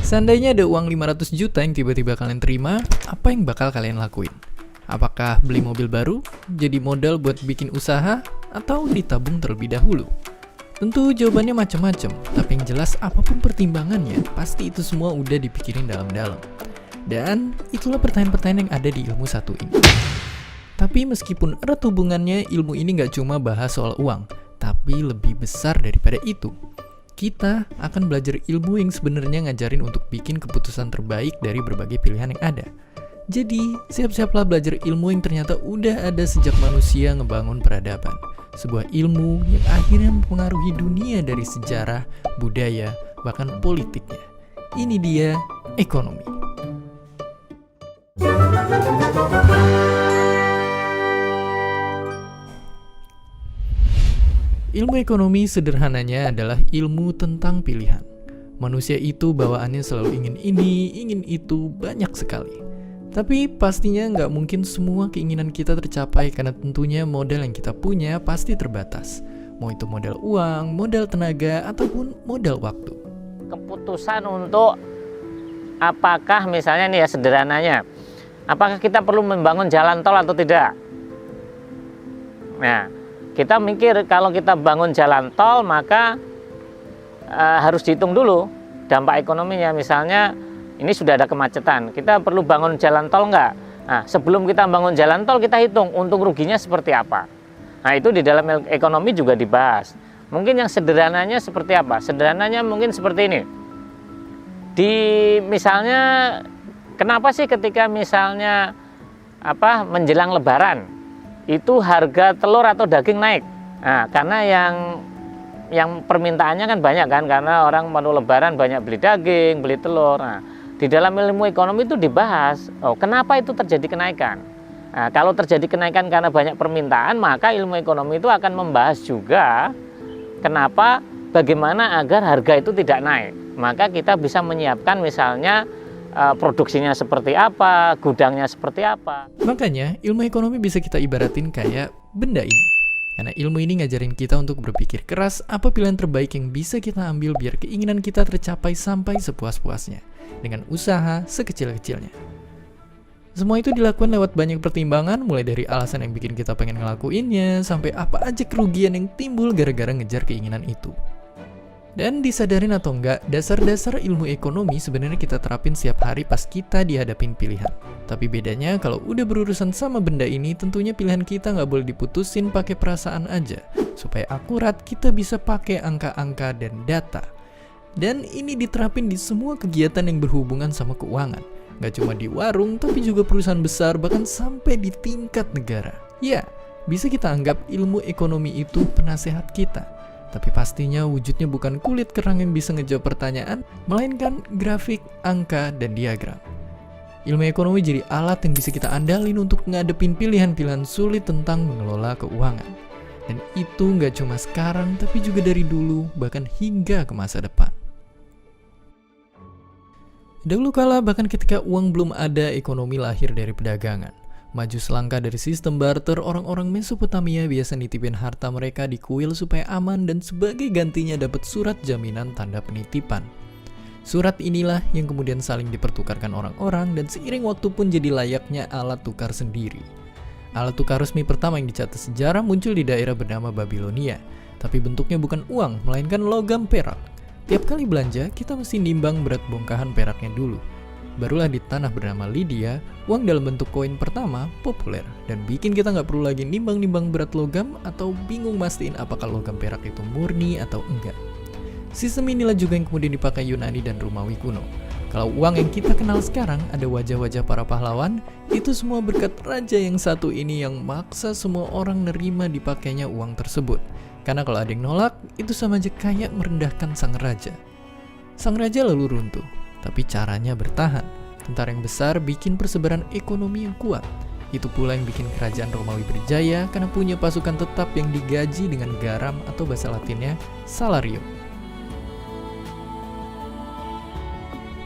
Seandainya ada uang 500 juta yang tiba-tiba kalian terima, apa yang bakal kalian lakuin? Apakah beli mobil baru, jadi modal buat bikin usaha, atau ditabung terlebih dahulu? Tentu jawabannya macam-macam, tapi yang jelas apapun pertimbangannya, pasti itu semua udah dipikirin dalam-dalam. Dan itulah pertanyaan-pertanyaan yang ada di ilmu satu ini. Tapi meskipun erat hubungannya, ilmu ini gak cuma bahas soal uang, tapi lebih besar daripada itu. Kita akan belajar ilmu yang sebenarnya ngajarin untuk bikin keputusan terbaik dari berbagai pilihan yang ada. Jadi, siap-siaplah belajar ilmu yang ternyata udah ada sejak manusia ngebangun peradaban. Sebuah ilmu yang akhirnya mempengaruhi dunia dari sejarah, budaya, bahkan politiknya. Ini dia ekonomi. Ilmu ekonomi sederhananya adalah ilmu tentang pilihan. Manusia itu bawaannya selalu ingin ini, ingin itu, banyak sekali. Tapi pastinya nggak mungkin semua keinginan kita tercapai karena tentunya modal yang kita punya pasti terbatas. Mau itu modal uang, modal tenaga, ataupun modal waktu. Keputusan untuk apakah misalnya nih ya sederhananya, apakah kita perlu membangun jalan tol atau tidak? Nah, kita mikir kalau kita bangun jalan tol maka harus dihitung dulu dampak ekonominya. Misalnya ini sudah ada kemacetan, kita perlu bangun jalan tol enggak? Nah, sebelum kita bangun jalan tol kita hitung untung ruginya seperti apa. Nah, itu di dalam ekonomi juga dibahas. Mungkin yang sederhananya seperti apa? Sederhananya mungkin seperti ini. Misalnya kenapa sih ketika misalnya menjelang lebaran itu harga telur atau daging naik? Nah, karena yang permintaannya kan banyak kan, karena orang mau lebaran banyak beli daging, beli telur. Nah, di dalam ilmu ekonomi itu dibahas, kenapa itu terjadi kenaikan? Nah, kalau terjadi kenaikan karena banyak permintaan, maka ilmu ekonomi itu akan membahas juga kenapa, bagaimana agar harga itu tidak naik. Maka kita bisa menyiapkan misalnya produksinya seperti apa, gudangnya seperti apa. Makanya, ilmu ekonomi bisa kita ibaratin kayak benda ini. Karena ilmu ini ngajarin kita untuk berpikir keras apa pilihan terbaik yang bisa kita ambil biar keinginan kita tercapai sampai sepuas-puasnya. Dengan usaha sekecil-kecilnya. Semua itu dilakukan lewat banyak pertimbangan, mulai dari alasan yang bikin kita pengen ngelakuinnya, sampai apa aja kerugian yang timbul gara-gara ngejar keinginan itu. Dan disadarin atau enggak, dasar-dasar ilmu ekonomi sebenarnya kita terapin setiap hari pas kita dihadapin pilihan. Tapi bedanya kalau udah berurusan sama benda ini, tentunya pilihan kita nggak boleh diputusin pakai perasaan aja. Supaya akurat, kita bisa pakai angka-angka dan data. Dan ini diterapin di semua kegiatan yang berhubungan sama keuangan. Nggak cuma di warung, tapi juga perusahaan besar, bahkan sampai di tingkat negara. Ya, bisa kita anggap ilmu ekonomi itu penasehat kita. Tapi pastinya wujudnya bukan kulit kerang yang bisa ngejawab pertanyaan, melainkan grafik, angka, dan diagram. Ilmu ekonomi jadi alat yang bisa kita andalin untuk ngadepin pilihan-pilihan sulit tentang mengelola keuangan. Dan itu nggak cuma sekarang, tapi juga dari dulu, bahkan hingga ke masa depan. Dahulu kala, bahkan ketika uang belum ada, ekonomi lahir dari perdagangan. Maju selangkah dari sistem barter, orang-orang Mesopotamia biasa nitipin harta mereka di kuil supaya aman dan sebagai gantinya dapat surat jaminan tanda penitipan. Surat inilah yang kemudian saling dipertukarkan orang-orang dan seiring waktu pun jadi layaknya alat tukar sendiri. Alat tukar resmi pertama yang dicatat sejarah muncul di daerah bernama Babilonia, tapi bentuknya bukan uang, melainkan logam perak. Tiap kali belanja, kita mesti nimbang berat bongkahan peraknya dulu. Barulah di tanah bernama Lydia, uang dalam bentuk koin pertama populer dan bikin kita nggak perlu lagi nimbang-nimbang berat logam atau bingung mastiin apakah logam perak itu murni atau enggak. Sistem inilah juga yang kemudian dipakai Yunani dan Romawi kuno. Kalau uang yang kita kenal sekarang ada wajah-wajah para pahlawan, itu semua berkat raja yang satu ini yang maksa semua orang nerima dipakainya uang tersebut. Karena kalau ada yang nolak, itu sama aja kayak merendahkan sang raja. Sang raja lalu runtuh. Tapi caranya bertahan. Tentara yang besar bikin persebaran ekonomi yang kuat. Itu pula yang bikin kerajaan Romawi berjaya karena punya pasukan tetap yang digaji dengan garam atau bahasa latinnya salarium.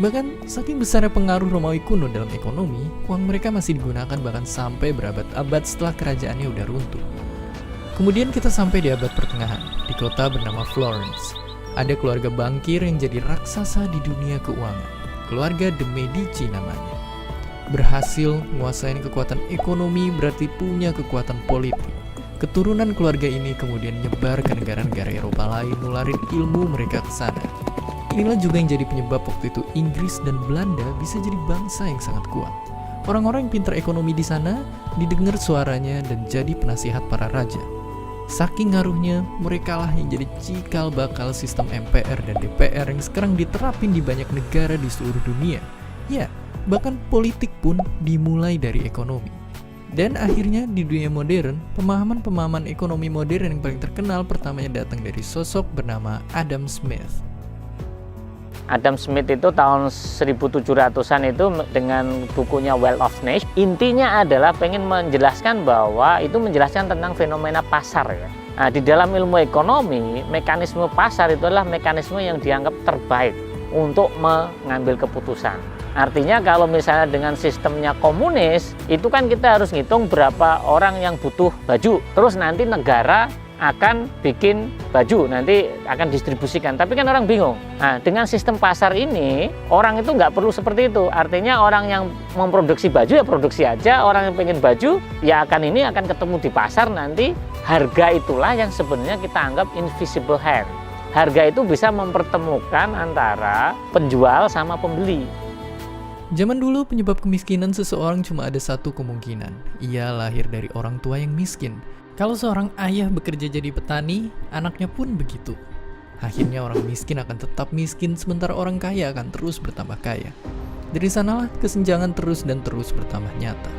Bahkan saking besarnya pengaruh Romawi kuno dalam ekonomi, uang mereka masih digunakan bahkan sampai berabad-abad setelah kerajaannya udah runtuh. Kemudian kita sampai di abad pertengahan, di kota bernama Florence. Ada keluarga bankir yang jadi raksasa di dunia keuangan. keluarga de Medici namanya. Berhasil menguasai kekuatan ekonomi berarti punya kekuatan politik. Keturunan keluarga ini kemudian nyebar ke negara-negara Eropa lain, nularin ilmu mereka ke sana. Inilah juga yang jadi penyebab waktu itu Inggris dan Belanda bisa jadi bangsa yang sangat kuat. Orang-orang yang pintar ekonomi di sana didengar suaranya dan jadi penasihat para raja. Saking ngaruhnya, mereka lah yang jadi cikal bakal sistem MPR dan DPR yang sekarang diterapin di banyak negara di seluruh dunia. Ya, bahkan politik pun dimulai dari ekonomi. Dan akhirnya di dunia modern, pemahaman-pemahaman ekonomi modern yang paling terkenal pertamanya datang dari sosok bernama Adam Smith. Adam Smith itu tahun 1700-an itu dengan bukunya Wealth of Nations, intinya adalah pengen menjelaskan bahwa itu menjelaskan tentang fenomena pasar ya. Nah, di dalam ilmu ekonomi, mekanisme pasar itu adalah mekanisme yang dianggap terbaik untuk mengambil keputusan. Artinya kalau misalnya dengan sistemnya komunis, itu kan kita harus ngitung berapa orang yang butuh baju. Terus nanti negara akan bikin baju, nanti akan distribusikan. Tapi kan orang bingung. Nah, dengan sistem pasar ini, orang itu nggak perlu seperti itu. Artinya orang yang memproduksi baju ya produksi aja. Orang yang pengen baju, ya akan ketemu di pasar nanti. Harga itulah yang sebenarnya kita anggap invisible hand. Harga itu bisa mempertemukan antara penjual sama pembeli. Zaman dulu penyebab kemiskinan seseorang cuma ada satu kemungkinan. Ia lahir dari orang tua yang miskin. Kalau seorang ayah bekerja jadi petani, anaknya pun begitu. Akhirnya orang miskin akan tetap miskin, sementara orang kaya akan terus bertambah kaya. Dari sanalah kesenjangan terus dan terus bertambah nyata.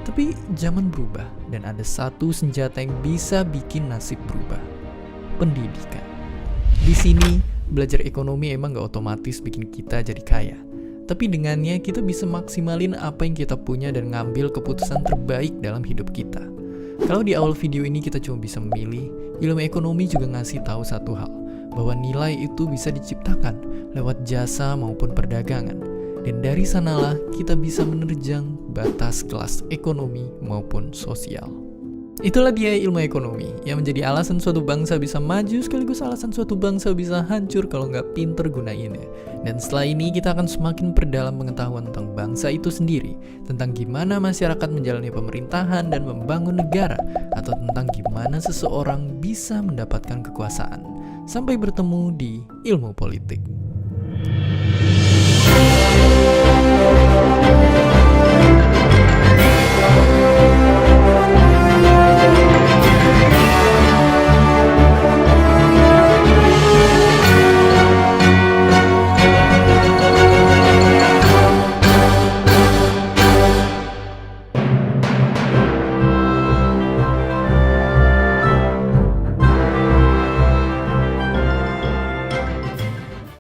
Tapi zaman berubah, dan ada satu senjata yang bisa bikin nasib berubah. Pendidikan. Di sini, belajar ekonomi emang gak otomatis bikin kita jadi kaya. Tapi dengannya kita bisa maksimalin apa yang kita punya dan ngambil keputusan terbaik dalam hidup kita. Kalau di awal video ini kita cuma bisa memilih, ilmu ekonomi juga ngasih tahu satu hal, bahwa nilai itu bisa diciptakan lewat jasa maupun perdagangan. Dan dari sanalah kita bisa menerjang batas kelas ekonomi maupun sosial. Itulah dia ilmu ekonomi, yang menjadi alasan suatu bangsa bisa maju sekaligus alasan suatu bangsa bisa hancur kalau nggak pinter gunainnya. Dan setelah ini kita akan semakin perdalam pengetahuan tentang bangsa itu sendiri, tentang gimana masyarakat menjalani pemerintahan dan membangun negara, atau tentang gimana seseorang bisa mendapatkan kekuasaan. Sampai bertemu di ilmu politik.